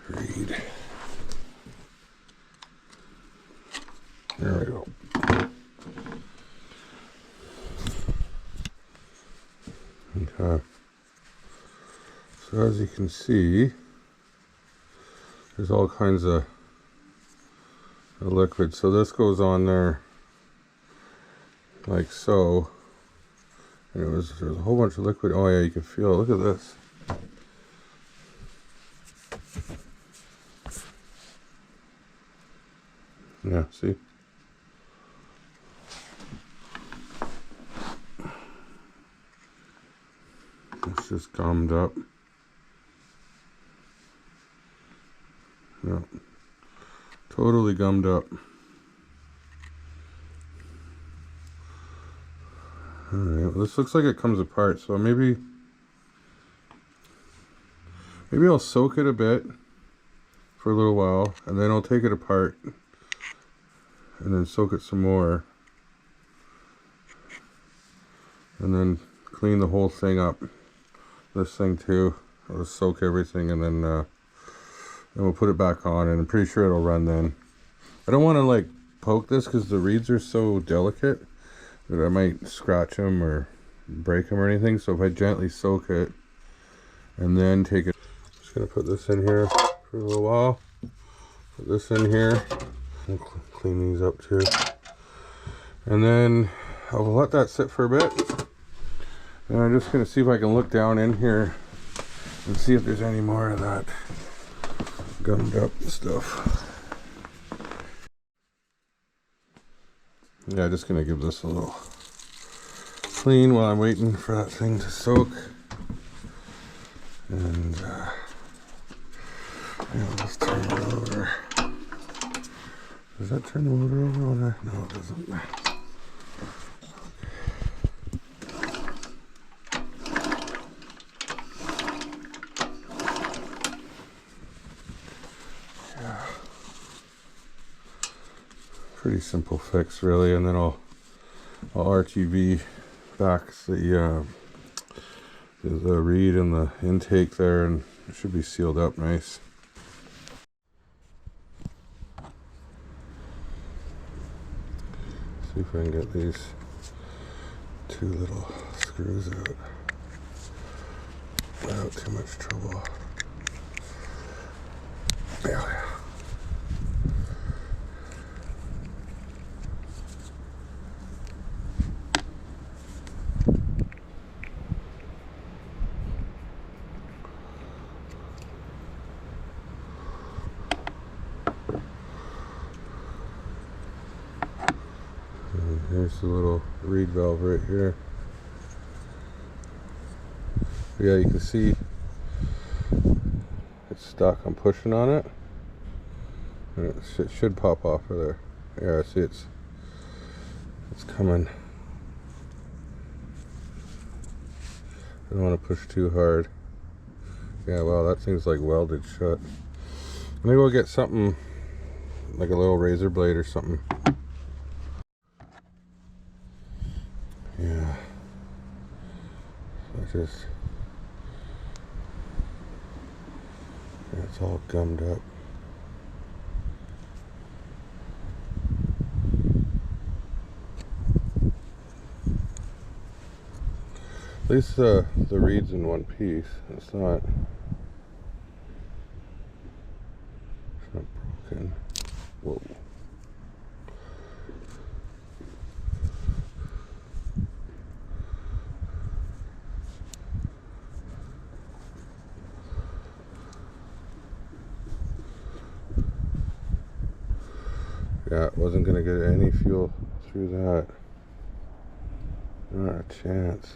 reed. There we go. Okay. So as you can see, there's all kinds of liquid. So this goes on there like so. And there's a whole bunch of liquid. Oh yeah, you can feel it. Look at this. Yeah, see? It's just gummed up. Yeah. Totally gummed up. Alright, well, this looks like it comes apart, so maybe I'll soak it a bit for a little while, and then I'll take it apart and then soak it some more, and then clean the whole thing up. This thing too. I'll just soak everything, and then we'll put it back on, and I'm pretty sure it'll run then. I don't want to like poke this because the reeds are so delicate that I might scratch them or break them or anything. So if I gently soak it and then take it, I'm just gonna put this in here for a little while. Put this in here and clean these up too, and then I'll let that sit for a bit. And I'm just gonna see if I can look down in here and see if there's any more of that gummed up stuff. Yeah, just gonna give this a little clean while I'm waiting for that thing to soak. And yeah, let's turn it over. Does that turn the motor over on that? No, it doesn't. Yeah. Pretty simple fix, really, and then I'll RTV back the reed and the intake there, and it should be sealed up nice. See if I can get these 2 little screws out without too much trouble. Yeah. Here's the little reed valve right here. Yeah, you can see it's stuck. I'm pushing on it, and it should pop off of there. Yeah, I see it's coming. I don't want to push too hard. Yeah, wow, that thing's like welded shut. gonna go get something like a little razor blade or something. Yeah. So it's all gummed up. At least the reed's in one piece. It's not broken. Whoa. Yeah, it wasn't gonna get any fuel through that. Not a chance.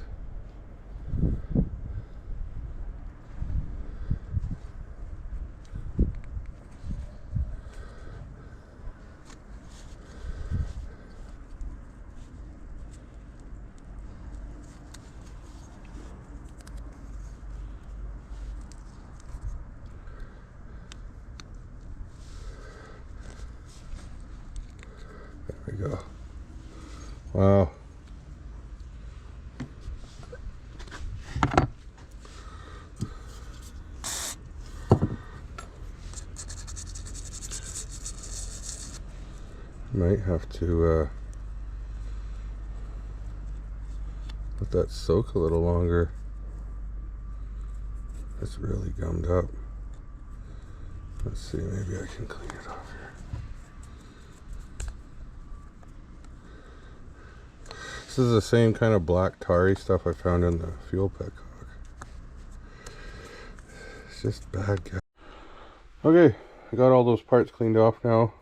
There we go. Wow. Might have to let that soak a little longer. It's really gummed up. Let's see, maybe I can clean it off here. This is the same kind of black tarry stuff I found in the fuel petcock. It's just bad gas. Okay, I got all those parts cleaned off now.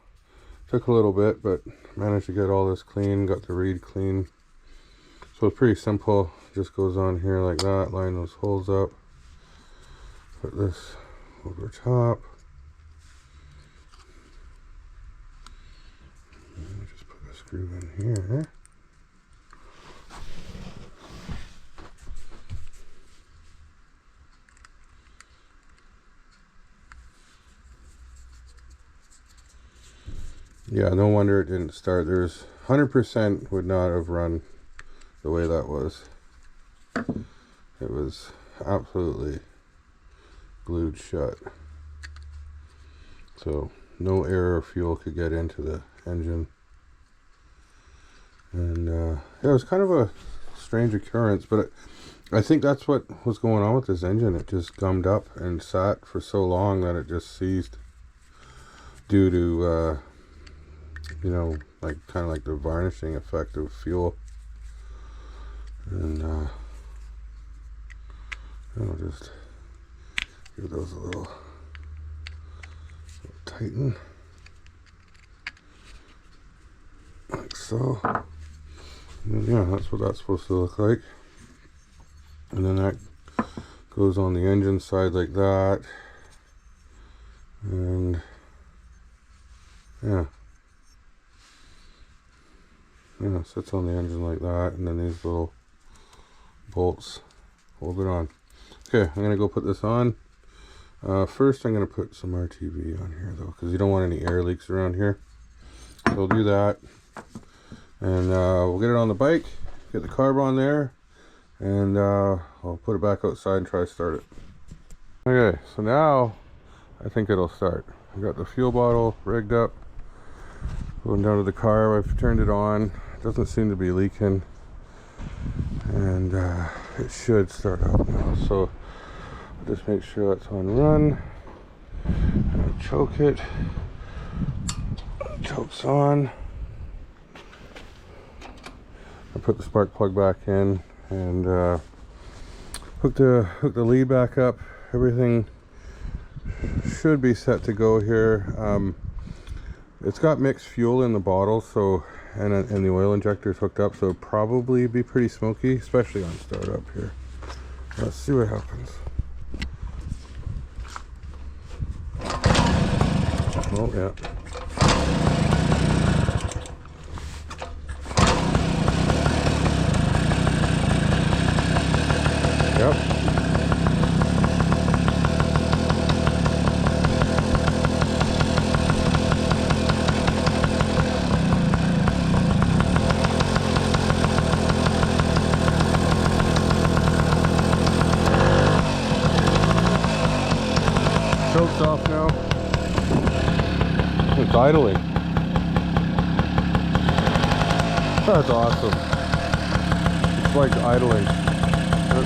Took a little bit, but managed to get all this clean, got the reed clean. So it's pretty simple. Just goes on here like that, line those holes up. Put this over top. And just put a screw in here. Yeah, no wonder it didn't start. There's 100% would not have run the way that was. It was absolutely glued shut. So no air or fuel could get into the engine. And yeah, it was kind of a strange occurrence, but I think that's what was going on with this engine. It just gummed up and sat for so long that it just seized due to you know, like kind of like the varnishing effect of fuel. And I'll just give those a little tighten, like so. And yeah, that's what that's supposed to look like. And then that goes on the engine side like that. And yeah. Yeah, sits on the engine like that, and then these little bolts hold it on. Okay, I'm gonna go put this on. First, I'm gonna put some RTV on here though, because you don't want any air leaks around here. So we'll do that, and we'll get it on the bike, get the carb on there, and I'll put it back outside and try to start it. Okay, so now I think it'll start. I got the fuel bottle rigged up. Going down to the car, I've turned it on. It doesn't seem to be leaking, and it should start up now. So I'll just make sure that's on run. And choke it. Choke's on. I put the spark plug back in and hook the lead back up. Everything should be set to go here. It's got mixed fuel in the bottle, so and the oil injector is hooked up, so it'll probably be pretty smoky, especially on startup here. Let's see what happens. Oh yeah. Yep. choke's off now. It's idling. That's awesome. It's like idling.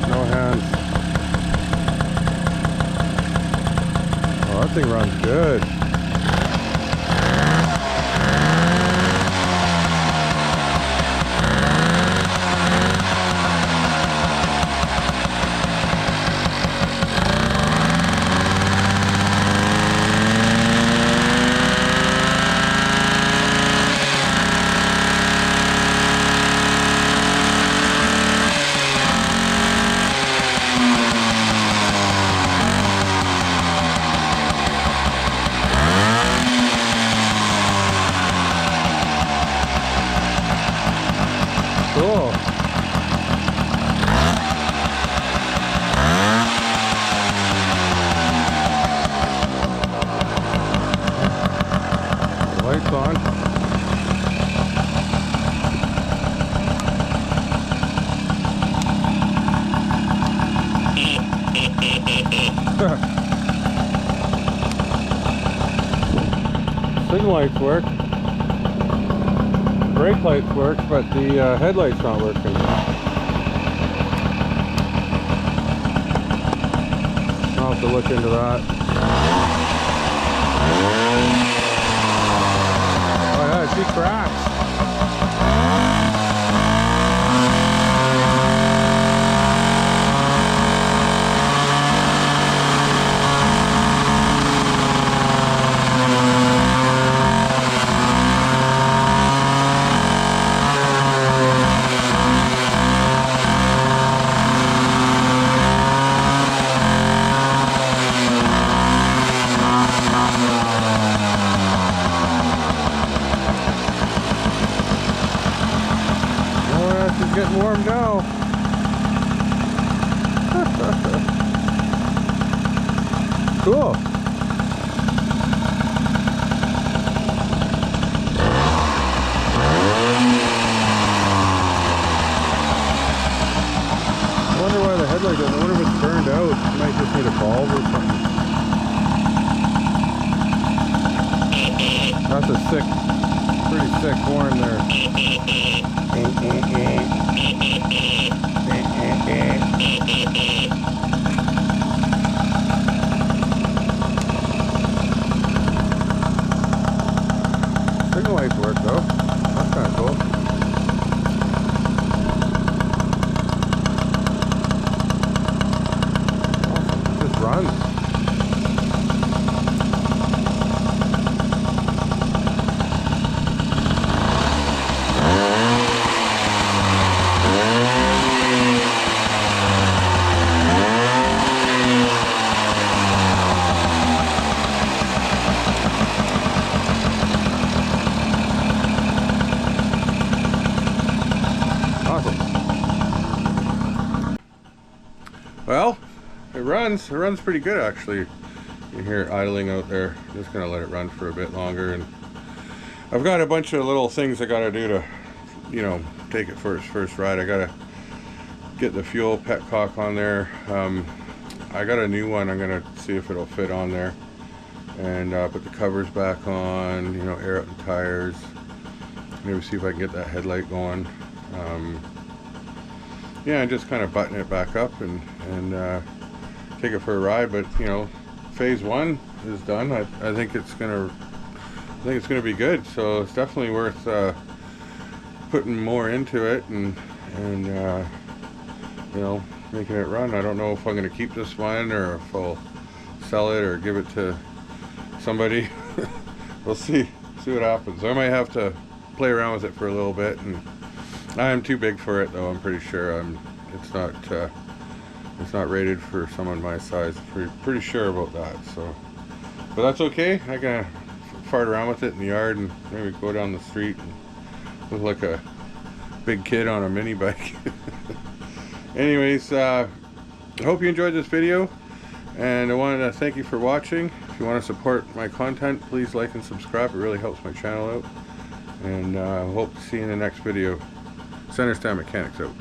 No hands. Oh, that thing runs good. Cool. Lights on. Signal lights work. Brake lights work, but the headlight's not working. I'll have to look into that. Oh yeah, I see cracks. It's getting warm now. Cool. I wonder why the headlight doesn't. I wonder if it's burned out. It might just need a bulb or something. That's a sick, pretty sick horn there. Signal lights work though. That's kind of cool. It just runs. Well, it runs pretty good actually. You hear it idling out there. I'm just gonna let it run for a bit longer, and I've got a bunch of little things I gotta do to, you know, take it for its first ride. I gotta get the fuel petcock on there. I got a new one. I'm gonna see if it'll fit on there, and put the covers back on, you know, air out the tires, maybe see if I can get that headlight going. Yeah, and just kind of button it back up and take it for a ride. But you know, phase one is done. I think it's gonna be good. So it's definitely worth putting more into it and you know, making it run. I don't know if I'm gonna keep this one or if I'll sell it or give it to somebody. We'll see what happens. I might have to play around with it for a little bit, and I'm too big for it though. I'm pretty sure it's not rated for someone my size. Pretty sure about that. So, but that's okay. I can fart around with it in the yard and maybe go down the street and look like a big kid on a mini bike. Anyways, I hope you enjoyed this video, and I wanted to thank you for watching. If you want to support my content, please like and subscribe. It really helps my channel out, and hope to see you in the next video. Center Stand Mechanics out.